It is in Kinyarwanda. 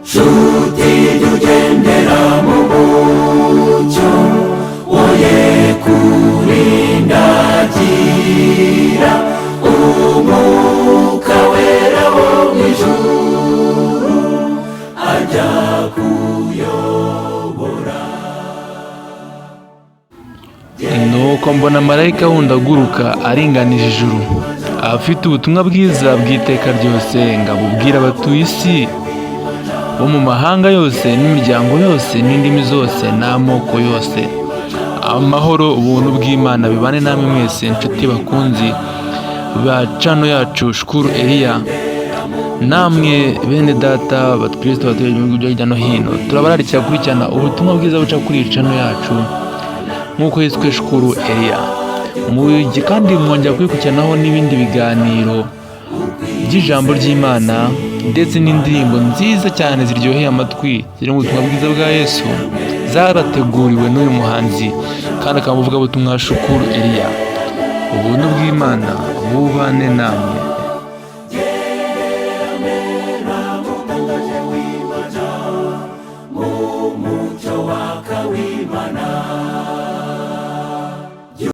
nshuti tugendera mu mucyo woye kurindagira umwuka wera wo mu ijuru ajya kuyobora. nuko mbona marayika wundi aguruka aringanije ijuru, afite ubutumwa bwiza bw'iteka ryose ngo abubwire abatuye isi bo mu mahanga yose n'imiryango yose n'indimi zose n'amoko yose. Amahoro, ubuntu bw'Imana bibane namwe mwese inshuti bakunzi ba cano yacu Shukuru Eliya, namwe bene data bakristo batuye mu bihugu hirya no hino, turabararikira gukurikirana ubutumwa bwiza buca kuri iyi cano yacu nk'uko yiswe Shukuru Eliya. Kandi mwongera kubikurikiranaho n'ibindi biganiro by'ijambo ry'Imana ndetse n'indirimbo nziza cyane ziryoheye amatwi ziri mu butumwa bwiza bwa Yesu, zarateguriwe n'uyu muhanzi kandi akamuvuga ubutumwa Shukuru Eliya. Ubuntu bw'Imana bubane namwe.